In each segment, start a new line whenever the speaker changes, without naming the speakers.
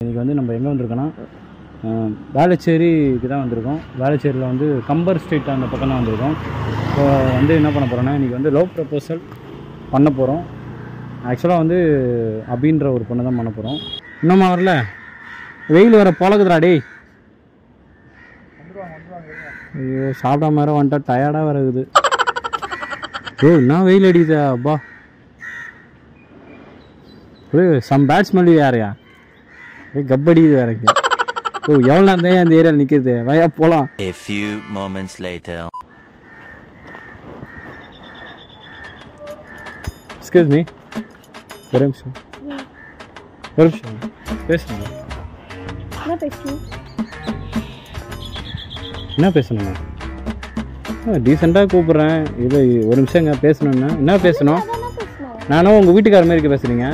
இன்னைக்கு வந்து நம்ம எங்கே வந்திருக்கோன்னா வேளச்சேரிக்கு தான் வந்திருக்கோம். வேளச்சேரியில் வந்து கம்பர் ஸ்ட்ரீட் அந்த பக்கம் தான் வந்திருக்கோம். இப்போ வந்து என்ன பண்ண போகிறோன்னா இன்றைக்கி வந்து லவ் ப்ரப்போசல் பண்ண போகிறோம். ஆக்சுவலாக வந்து அப்படின்ற ஒரு பொண்ணு தான் பண்ண போகிறோம். இன்னும்மா வரல, வெயில் வர பழகுதுடா டேய். ஐயோ சாப்பிடாம வேறு வந்துட்டா டயர்டாக வேறு இருக்குது. ஓ என்ன வெயில் அடிக்குது அப்பா. சம் பேட்ஸ் மல்லி வேறையா கப்படிக்குது வேற. ஓ எவ்வளோ நேரம் தான் அந்த ஏரியாவில் நிற்கிது. வயா போகலாம்.
A few moments later.
Excuse me, ஒரு நிமிஷம் பேசுங்க. என்ன பேசணுமா? டீசெண்டாக கூப்பிட்றேன். இது ஒரு நிமிஷம் எங்கே பேசணுன்னா என்ன பேசணும்? நானும் உங்கள் வீட்டுக்கார மாதிரி பேசுகிறீங்க.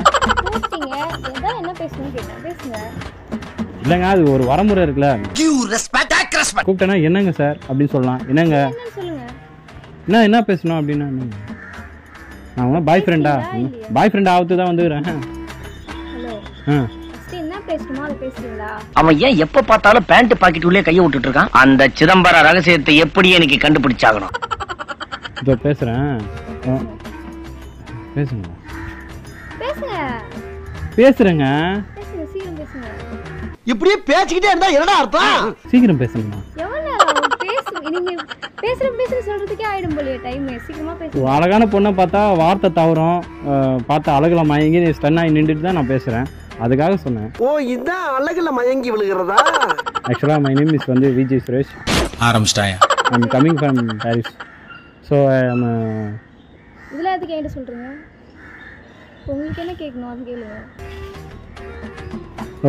இல்லைங்க அது ஒரு வரமுறை இருக்குல்ல. கூப்பிட்டேன்னா என்னங்க சார் அப்படின்னு சொல்லலாம். என்னங்க என்ன பேசணும் அப்படின்னா நான் பாய் ஃப்ரெண்டா ஆகுது தான் வந்துக்கிறேன்.
அவன் ஏன் எப்ப பார்த்தாலும் பேண்ட் பாக்கெட் உள்ளே கையை விட்டுட்டு இருக்கான்? அந்த சிதம்பர ரகசியத்தை எப்படி எனக்கு கண்டுபிடிச்சாகணும்?
இதோ பேசுறேன். பேசுறேங்க.
இப்படியே பேசிக்கிட்டே இருந்தா என்னடா அர்த்தம்?
சீக்கிரம் பேசுங்க. அழகான பொண்ணை பார்த்தா வார்த்தை தவறும். பார்த்தா அழகுல மயங்கி ஸ்டன்னாகி நின்றுட்டு தான் நான் பேசுறேன். அதுக்காக சொன்னேன்.
ஓ இதான் அழகுல மயங்கி விழுகிறதா?
ஆக்சுவலாக மை நேம் இஸ் வந்து விஜய் சுரேஷ்.
ஆரம்பிச்சிட்டாயா?
I am coming from Paris. So
இதெல்லாம் எதுக்கு என்கிட்ட சொல்கிறீங்க? உங்களுக்கு என்ன கேட்கணும் அது கேளுங்க.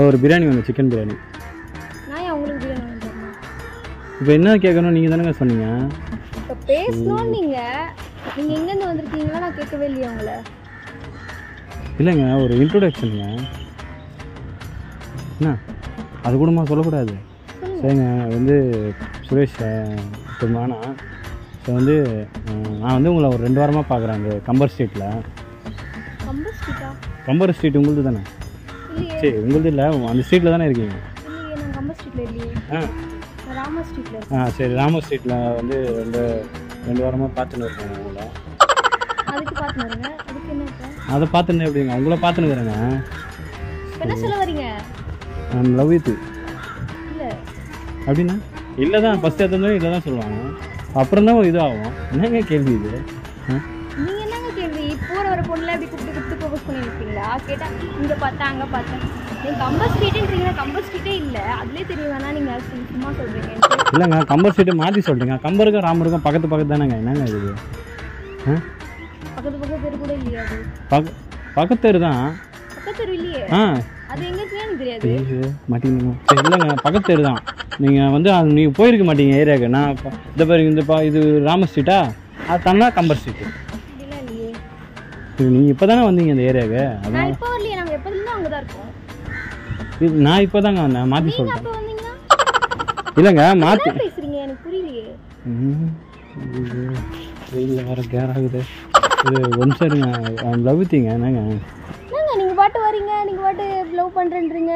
ஒரு பிரியாணி வேணும், சிக்கன் பிரியாணி.
நான் ஏன் உங்களுக்கு பிரியாணி வேணும்?
இப்போ என்ன கேட்கணும் நீங்கள் தானேங்க சொன்னீங்க.
இப்போ பேசணும். நீங்கள் எங்கேருந்து வந்திருக்கீங்களா? நான் கேட்கவே இல்லையா உங்களை?
இல்லைங்க ஒரு இன்ட்ரோடக்ஷனுங்க. என்ன அது கூடமா சொல்லக்கூடாது? சரிங்க வந்து சுரேஷ் சும்மானா. ஸோ வந்து நான் வந்து உங்களை ஒரு 2 வாரமாக பார்க்குறேன் அந்த கம்பர் ஸ்ட்ரீட்டில். கம்பர் ஸ்ட்ரீட் உங்களுது தானே? சரி உங்களுது இல்லை, அந்த ஸ்ட்ரீட்டில் தானே இருக்கீங்க? சரி ராமர் ஸ்ட்ரீட்டில் வந்து 2 வாரமாக பார்த்துன்னு இருக்கேன் உங்களை. அதை பார்த்துன்னு எப்படிங்க உங்களை பார்த்துன்னு இருக்கிறேங்க. லவ் யூ அப்படின்னா இல்லை தான் ஃபஸ்ட் எடுத்தோம் இல்லை தான் சொல்லுவாங்க. அப்புறம் தான் இது ஆகும். என்னங்க கேள்வி இது?
நீங்கள் என்னங்க கேள்வி? போகிற வர பொண்ணுல அப்படி கூப்பிட்டு ப்ரொபோஸ் பண்ணியிருக்கீங்களா? கேட்டால் இங்கே பார்த்தேன் அங்கே பார்த்தேன். நீங்கள் கம்பர் ஸ்ட்ரீட்டுன்றீங்கன்னா கம்பர் ஸ்ட்ரீட்டே இல்லை, அதுலேயே தெரியும் வேணா நீங்கள் சும்மா சொல்கிறீங்க.
இல்லைங்க கம்பர் ஸ்ட்ரீட்டை மாற்றி சொல்கிறீங்க. கம்பருக்கும் ராமருக்கும் பக்கத்து தானேங்க. என்னங்க இது?
பக்கத்து தெரு கூட இல்லையா?
பக்கத்து தெரு தான்.
பக்கத்து தெரு இல்லையே. அது எங்கே இருக்குன்னு எனக்கு தெரியாது.
மாட்டீங்க. சரி இல்லைங்க பக்கத்து தெரு தான். நீங்கள் வந்து நீங்கள் போயிருக்க மாட்டீங்க ஏரியாவுக்கு. நான் இந்த பாருங்க இது ராமர் ஸ்ட்ரீட்டா, அது தன்னா கம்பர் ஸ்ட்ரீட்டு. நீங்கள் இப்போ தானே வந்தீங்க இந்த ஏரியாவுக்கு.
அதான் இப்போ வரலையே, நாங்கள் எப்போதுலேருந்து அங்கே தான் இருக்கோம்.
இது நான் இப்போ தாங்க வந்தேன். மாற்றி சொல்கிறேன். இல்லைங்க மாற்றி
பேசுகிறீங்க, எனக்கு புரியலையே.
வெயிலில் வேறு கேர் ஆகுது. இது ஒன் சரிங்க லவ் வித்திங்க. என்னங்க
நீங்கள் பாட்டு வரீங்க, நீங்கள் பாட்டு லவ் பண்ணுறேன்றீங்க.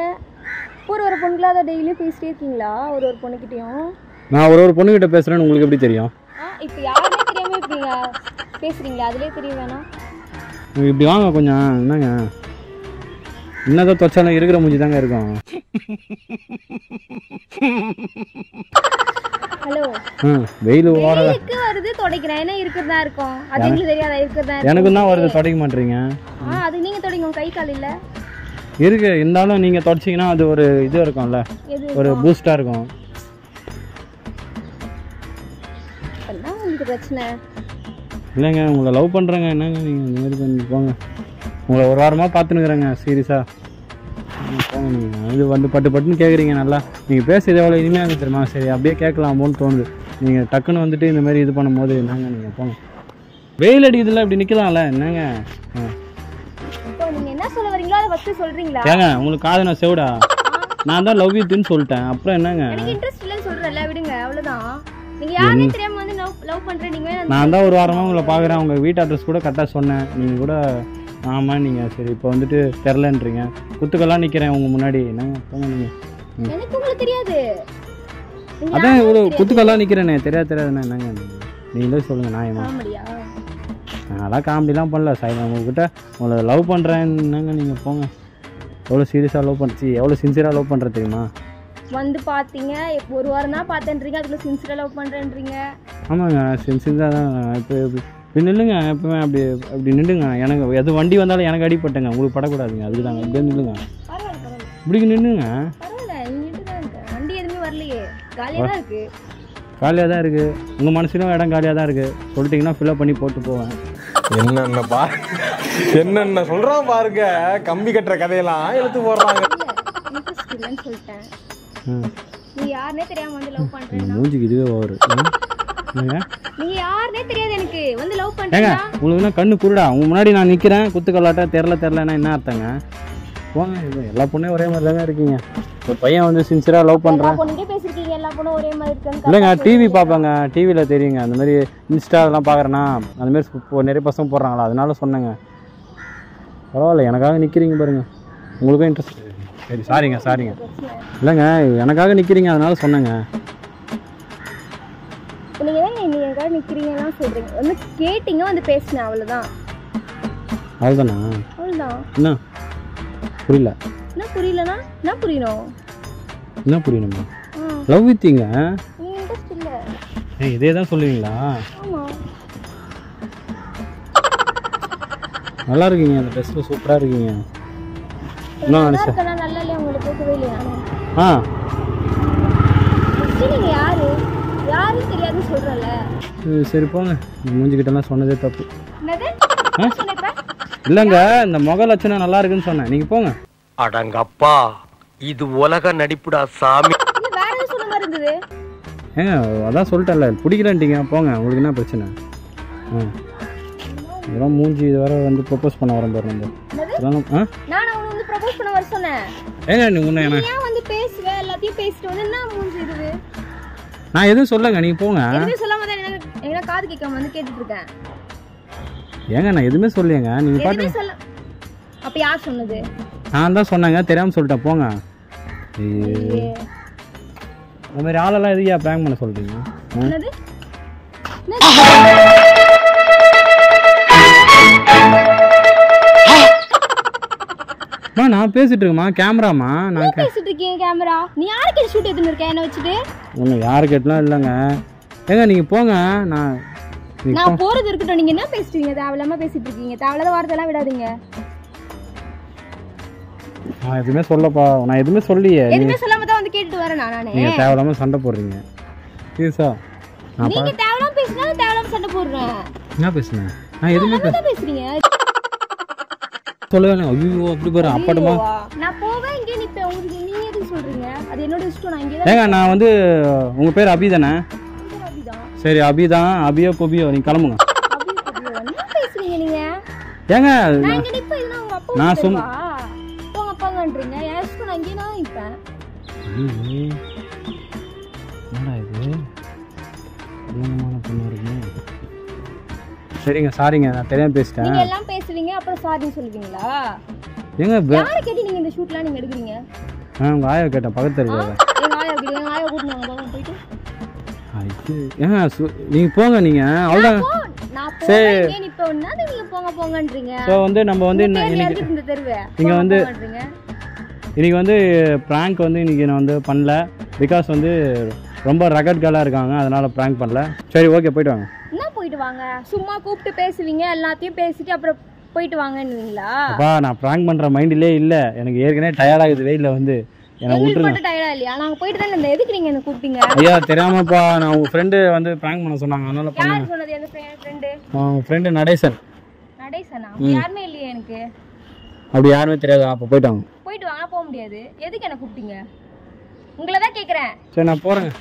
ஒரு பொண்ணுங்களா அதை டெய்லியும் பேசிட்டே இருக்கீங்களா? ஒரு பொண்ணுக்கிட்டையும்
நான் ஒரு பொண்ணுக்கிட்ட பேசுகிறேன்னு உங்களுக்கு எப்படி தெரியும்?
இப்போ யாருமே தெரியாமல் இப்படிங்க பேசுகிறீங்களா? அதுலேயே தெரிய வேணாம்.
இப்படி வாங்க கொஞ்சம். என்னங்க என்னதான் தொச்சாலும் இருக்கிற மூஞ்சி தாங்க இருக்கும்.
ஹலோ
வெயில்
வருது துடைக்கிறேன். என்ன இருக்கிறதா இருக்கும்? அது எங்களுக்கு தெரியாதா? இருக்கிறதா
எனக்கும் தான் வருது, துடைக்க மாட்டீங்க.
அது நீங்க துடைங்க, கை கால் இல்ல
இருக்கு. இருந்தாலும் நீங்க தொடச்சிங்கன்னா அது ஒரு இது இருக்கும்ல, ஒரு பூஸ்டா இருக்கும்.
அதான் உங்களுக்கு பிரச்சனை
இல்லைங்க. உங்களை லவ் பண்ணுறேங்க. என்னங்க நீங்கள் இந்த மாதிரி பண்ணி போங்க. உங்களை ஒரு வாரமாக பார்த்துன்னுக்குறேங்க சீரியஸாக. போங்க. நீங்கள் இது வந்து பட்டுன்னு கேட்குறீங்க. நல்லா நீங்கள் பேசுறது எவ்வளோ இனிமையாக தெரியுமா? சரி அப்படியே கேட்கலாமோன்னு தோணுது. நீங்கள் டக்குன்னு வந்துட்டு இந்த மாதிரி இது பண்ணும்போது என்னங்க நீங்கள் போங்க. வெயில் அடிக்குதுல இப்படி நிற்கலாம்ல. என்னங்க ஏங்க உங்களுக்கு காது நான் செவிடா? நான் தான் லவ் யூன்னு சொல்லிட்டேன். அப்புறம் என்னங்க
விடுங்க அவ்வளோதான். நீங்க யாரே தெரியாம வந்து லவ் பண்றீங்க. நான்
தான் ஒரு வாரமா உங்களை பாக்குறேன். உங்க வீட்டு அட்ரஸ் கூட கரெக்டா சொன்னேன். நீங்க கூட ஆமாம் நீங்கள் சரி இப்போ வந்துட்டு தெரிலன்றீங்க. குத்துக்கெல்லாம் நிற்கிறேன் உங்கள் முன்னாடி. என்னங்க போங்க நீங்கள்.
எனக்கு உங்களுக்கு தெரியாது.
அதான் இவ்வளோ குத்துக்கெல்லாம் நிற்கிறேனே. தெரியாதுண்ணே. என்னங்க நீங்களே சொல்லுங்கள். நான் என்ன
காமெடியா?
அதெல்லாம் காமெடிலாம் பண்ணல. உங்ககிட்ட உங்களை லவ் பண்ணுறேன்னாங்க. நீங்கள் போங்க. எவ்வளோ சீரியஸாக லவ் பண்ணுச்சு, எவ்வளோ சின்சியராக லவ் பண்ணுறது தெரியுமா?
வந்து பார்த்தீங்க, ஒரு வாரம் தான் பார்த்தேன்றீங்க, அதுக்குள்ள சின்சியராக லவ் பண்ணுறேன்றீங்க.
ஆமாங்க சின்சியராக தான். இப்போ இப்படி நில்லுங்க. எப்பவுமே அப்படி நில்லுங்க. எனக்கு எது வண்டி வந்தாலும் எனக்கு அடிப்பட்டுங்க, உங்களுக்கு படக்கூடாதுங்க. அதுக்கு தாங்க இப்படியே நில்லுங்க. இப்படிக்கு நில்லுங்க.
வண்டி எதுவுமே வரலையே, காலியாக தான் இருக்கு.
காலியாக தான் இருக்குது. உங்கள் மனசுலையும் இடம் காலியாக தான் இருக்குது. சொல்லிட்டிங்கன்னா ஃபில்அப் பண்ணி போட்டு போவேன்.
என்னென்ன சொல்கிறான் பாருங்க. கம்பி கட்டுற கதையெல்லாம் எடுத்து போடுறாங்க.
இன்ட்ரெஸ்ட் இல்லைன்னு சொல்லிட்டேன். நீ யாருனே தெரியாம வந்து லவ் பண்றேன்.
மூஞ்சிக்கு இதுவே ஓவர்.
நீ யாருனே தெரியாது எனக்கு, வந்து லவ்
ஏங்க
பண்றேன்.
உங்களுக்கு என்ன கண்ணு குருடா? உங்க முன்னாடி நான் நிற்கிறேன், குத்துக்கல்லாட்டா தெரிலன்னா என்ன அர்த்தங்க? போங்க. இது எல்லா பொண்ணையும் ஒரே மாதிரி தாங்க இருக்கீங்க. ஒரு பையன் வந்து சின்சியராக லவ் பண்ணுறேன்.
பொண்ணுகிட்டே பேசிருக்கீங்க, எல்லா பொண்ணும் ஒரே மாதிரி இருக்காங்க.
இல்லைங்க டிவி பார்ப்பேங்க, டிவியில் தெரியுங்க. அந்த மாதிரி இன்ஸ்டா அதெல்லாம் பார்க்குறேன்னா அந்த மாதிரி நிறைய பசங்க போடுறாங்களா, அதனால சொன்னேங்க. பரவாயில்ல, எனக்காக நிற்கிறீங்க பாருங்க. உங்களுக்கும் இன்ட்ரெஸ்ட். சரி சாரிங்க. இல்லைங்க எனக்காக நிற்கிறீங்க, அதனால சொன்னேங்க.
நீங்கள் எனக்காக நிற்கிறீங்கன்னா சொல்கிறீங்க, வந்து கேட்டிங்க, வந்து பேசினேன், அவ்வளோதான்.
அவ்வளோதானா?
அவ்வளோதான்.
என்ன புரியல?
என்ன புரியலன்னா என்ன புரியணும்?
என்ன புரியணுமா? லவ் வித்திங்க.
இன்ட்ரெஸ்ட் இல்லை.
இதே தான் சொல்லுவீங்களா?
ஆமாம்.
நல்லா இருக்கீங்க, அந்த ட்ரெஸ்ஸில் சூப்பராக இருக்கீங்க.
நல்லா இல்லையா உங்களுக்கு? கேட்கவே இல்லையா? நீங்கள் யாரும் தெரியாதுன்னு சொல்கிறல்ல.
சரி போங்க. மூஞ்சிக்கிட்டலாம் சொன்னதே தப்பு.
என்னது?
இல்லைங்க இந்த முக லட்சணம் நல்லா இருக்குன்னு சொன்னேன். நீங்கள் போங்க.
அடங்கப்பா, இது உலக நடிப்புடா சாமி.
வேற எதுவும் சொன்ன மாதிரி இருந்தது.
ஏங்க அதான் சொல்லிட்டேன்ல, பிடிக்கலன்ட்டீங்க. போங்க, உங்களுக்கு என்ன பிரச்சனை? இதெல்லாம் மூஞ்சி இது வேற வந்து ப்ரொபோஸ் பண்ண வரேன் பாரு.
நான் வந்து ப்ரொபோஸ் பண்ண வர சொன்னேன்.
ஏங்க நீ உன்னை
ஏன் வந்து பேசுவேன், எல்லாத்தையும் பேசிட்டு வந்து என்ன மூஞ்சி இது?
நான் எதுவும் சொல்லங்க, நீங்க போங்க.
எதுவுமே சொல்லாம தான் என்ன காது கேட்காம வந்து கேட்டுட்டு இருக்கேன்.
ஏங்க நான் எதுவுமே சொல்லியங்க, நீங்க பாட்டு
சொல்ல. அப்ப யார் சொன்னது?
நான் தான் சொன்னேங்க, தெரியாம சொல்லிட்டேன். போங்க. இந்த மாதிரி ஆளெல்லாம் எதுயா பிராங்க் பண்ண சொல்றீங்க?
என்னது?
நான் பேசிட்டு இருக்கேமா, கேமராமா.
நான் பேசிட்டு இருக்கேன் கேமரா. நீ யாருக்கு ஷூட் எடுத்துட்டு இருக்க என்ன வச்சிட்டு?
ஒண்ணு யாரு கேட்டலாம் இல்லங்க. ஏங்க நீங்க போங்க.
நான் போறது இருக்கட்டும். நீங்க என்ன பேசுறீங்க? தேவலாம பேசிட்டு இருக்கீங்க. தேவலாத வார்த்தை எல்லாம் விடாதீங்க.
நான் எதுவுமே சொல்லப்பா. நான் எதுவுமே சொல்லியே.
எதுவுமே சொல்லாம தான் வந்து கேட்டுட்டு வரேன் நானே.
நீங்க தேவலாம சண்டை போடுறீங்க. சீரியஸா?
நீங்க தேவலாம பேசினா தேவலாம சண்டை போடுறேன்.
என்ன பேசுறீங்க? நான் எதுவுமே
பேசுறீங்க.
சொல்லவே இல்லை. ஐயோ அப்படி பாரு அப்பாட்டமா.
நான் போவேன், இங்கே நிப்பேன். உங்களுக்கு நீ எதுக்கு சொல்றீங்க? அது என்னோட இஷ்டம். நான் இங்கே
ஏங்க நான் வந்து உங்க பேர் அபி தானே? சரி அபி தான். அபியோ பொபியோ நீங்க கிளம்புங்க.
என்ன பேசுறீங்க நீங்க?
ஏங்க
நான் இங்கே நிப்பேன். இதுனா உங்க அப்பா நான் சும்மா போங்க அப்பாங்கன்றீங்க. என் இஷ்டம். நான் இங்கே தான் நிப்பேன்.
என்னடா இது என்னமான பொண்ணு இருக்கு. சரிங்க சாரிங்க, நான் தெரியாம பேசிட்டேன்.
நீங்க எல்லாம் பேசுவீங்க அப்புறம் சாரி சொல்லுவீங்களா?
ஏங்க
யாரை கேட்டி நீங்க இந்த ஷூட்லாம் நீங்க எடுக்குறீங்க?
உங்க ஆயா கேட்டேன், பக்கத்துல இருக்காங்க.
எங்க ஆயா கூட்டிட்டு வாங்க போயிட்டு.
ஏங்க நீங்க போங்க. நீங்க அவ்வளவுதான்.
நான் போறேன், இங்க நிப்பேன்னா நீங்க போங்கன்றீங்க.
சோ வந்து நம்ம வந்து
இன்னைக்கு இந்த தெருவே
நீங்க வந்து இன்னைக்கு வந்து பிராங்க் வந்து இன்னைக்கு நான் வந்து பண்ணல. பிகாஸ் வந்து ரொம்ப ரகட் கேர்லா இருக்காங்க, அதனால பிராங்க் பண்ணல. சரி ஓகே போயிட்டு வாங்க.
என்ன போயிட்டு வாங்க? சும்மா கூப்பிட்டு பேசுவீங்க, எல்லாத்தையும் பேசிட்டு அப்புறம் போயிட்டு வாங்கன்றீங்களா?
அப்பா நான் பிராங்க் பண்ற மைண்ட்லயே இல்ல. எனக்கு ஏற்கனவே டயர்ட் ஆகுது வெயில்ல வந்து. எனக்கு விட்டுருங்க.
டயர்டா இல்லையா? நாங்க போயிட்டு தான் இந்த எதுக்கு நீங்க என்ன கூப்பிட்டீங்க?
ஐயா தெரியாமப்பா, நான் உங்க ஃப்ரெண்ட் வந்து பிராங்க் பண்ண சொன்னாங்க, அதனால பண்ணேன்.
யார் சொன்னது? எந்த ஃப்ரெண்ட்?
உங்க ஃப்ரெண்ட் நடேசன்.
நடேசனா? யாருமே இல்லையே எனக்கு.
அப்படி யாருமே தெரியாது. அப்ப போயிட்டு வாங்க.
போயிட்டு வாங்க. போக முடியாது. எதுக்கு என்ன கூப்பிட்டீங்க? உங்களை தான் கேக்குறேன்.
சரி நான் போறேங்க.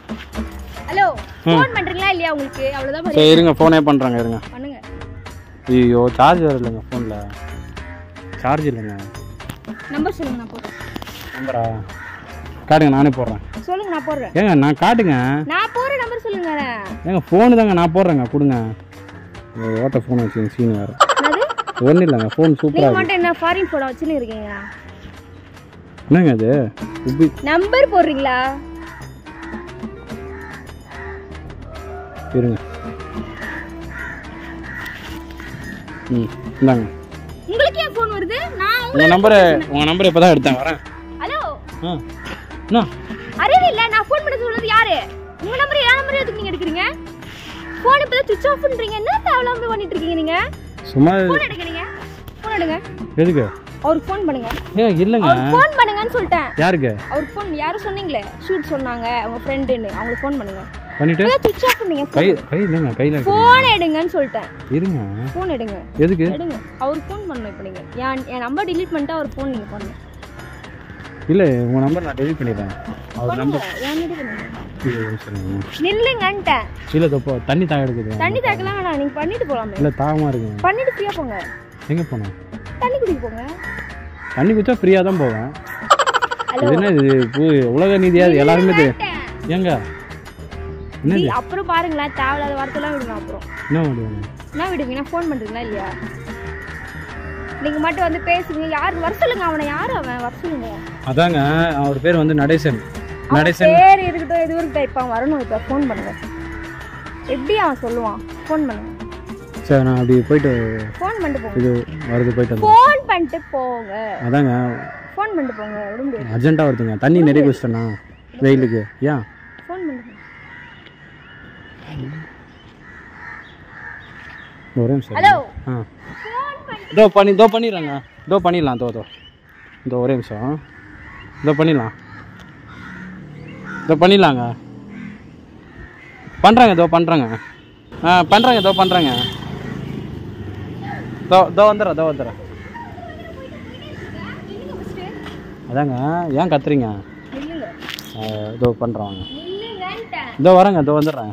ஹலோ, ஃபோன் பண்றீங்களா இல்லையா உங்களுக்கு? அவ்வளவுதான்.
சரி இருங்க, ஃபோனே பண்றாங்க இருங்க.
பண்ணுங்க.
ஐயோ சார்ஜ் வர இல்லைங்க ஃபோன்ல. சார்ஜ் இல்லைங்க.
நம்பர் சொல்லுங்க, நான் போடுறேன்.
நம்பரா? காட்டுங்க, நானே போடுறேன்.
சொல்லுங்க, நான் போடுறேன்.
ஏங்க நான் காட்டுங்க.
நான் போடுற நம்பர் சொல்லுங்க. ஏங்க
ஃபோனு தாங்க நான் போடுறேங்க, கொடுங்க. ஓட்ட ஃபோன் வச்சுங்க, சீன் வேறு. ஒன்றும் இல்லைங்க ஃபோன்
நீங்க
சூப்பராக
மட்டும் என்ன ஃபாரின் போட வச்சுன்னு இருக்கீங்க?
என்னங்க அது உப்பி
நம்பர் போடுறீங்களா?
இருங்க இந்தாங்க
உங்களுக்கு ஏன் ஃபோன் வருது? நான்
உங்கள் நம்பரை இப்போ தான் எடுத்தேன் வரேன்.
ஹலோ
என்ன
அறிவு இல்ல, நான் ஃபோன் பண்ண சொல்றது யாரு? உங்க நம்பர் என் நம்பர் எதுக்கு நீங்க எடுக்கிறீங்க? ஃபோன் இப்பதான் சுவிட்ச் ஆஃப் பண்றீங்க. என்ன தேவையில்லாம பண்ணிட்டு இருக்கீங்க நீங்க?
சும்மா
ஃபோன் எடுங்க, நீங்க ஃபோன் எடுங்க.
எதுக்கு
அவருக்கு ஃபோன் பண்ணுங்க.
இல்லைங்க
அவருக்கு ஃபோன் பண்ணுங்கன்னு சொல்லிட்டேன்.
யாருக்கு?
அவருக்கு ஃபோன் யாரும் சொன்னீங்களே ஷூட் சொன்னாங்க அவங்க ஃப்ரெண்டுன்னு, அவங்களுக்கு ஃபோன் பண்ணுங்க.
பண்ணிட்டு
சுவிட்ச் ஆஃப் பண்ணீங்க.
இல்லைங்க கையில்
ஃபோன் எடுங்கன்னு சொல்லிட்டேன்.
இருங்க
ஃபோன் எடுங்க.
எதுக்கு
எடுங்க. அவருக்கு ஃபோன் பண்ணணும் இப்போ நீங்க. என் நம்பர் டிலீட் பண்ணிட்டு அவர் ஃபோன் நீங்க பண்ணுங்க.
இல்லை உங்கள் நம்பர் நான் டெலிட் பண்ணிடுறேன். அவர் நம்பர்
நில்லுங்கன்ட்டேன்.
இல்லை தப்போ தண்ணி தாக எடுக்குது.
தண்ணி தாக்கலாம் வேணாம், நீங்க பண்ணிட்டு போலாமே.
இல்லை தாகமாக இருக்குங்க.
பண்ணிட்டு ஃப்ரீயா போங்க.
எங்கே போனோம்?
தண்ணி குடிக்க போங்க.
தண்ணி குடிச்சா ஃப்ரீயாக தான் போவேன். இது என்ன இது உலக நீதியா எல்லாருமே ஏங்க என்னது?
அப்புறம் பாருங்களேன், தேவையில்லாத வார்த்தைலாம் விடுங்க. அப்புறம் என்ன விடுவீங்க? நான் ஃபோன் பண்றீங்களா இல்லையா? நீங்க மட்டும் வந்து பேசுங்க. யாரு வர சொல்லுங்க, அவனை யாரு அவன் வர சொல்லுங்க.
அதாங்க அவர் பேர் வந்து நடேசன்.
பேர் இருக்கட்டும், எது இருக்கட்டும், இப்போ வரணும். இப்போ ஃபோன் பண்ணுங்க. எப்படி அவன் சொல்லுவான்? ஃபோன் பண்ணுங்க.
சரி நான் அப்படி போயிட்டு
ஃபோன் பண்ணிட்டு போங்க.
இது வருது போயிட்டு
ஃபோன் பண்ணிட்டு போங்க.
அதாங்க
ஃபோன் பண்ணிட்டு போங்க. விட முடியாது,
அர்ஜென்ட்டாக வருதுங்க. தண்ணி நிறைய குடிச்சிட்டேண்ணா வெயிலுக்கு. ஏன்
ஃபோன் பண்ணிட்டு போங்க.
ஒரே நிமிஷம்.
ஹலோ
இதோ பண்ணிடுறாங்க. இதோ பண்ணிடலாம். இதோ ஒரே நிமிஷம். இதோ பண்ணிடலாங்க. பண்ணுறாங்க. இதோ பண்ணுறாங்க. வந்துடுறேன். அதாங்க ஏன் கத்துறீங்க? இதோ பண்ணுறாங்க. இதோ வரேங்க. இதோ வந்துடுறேன்.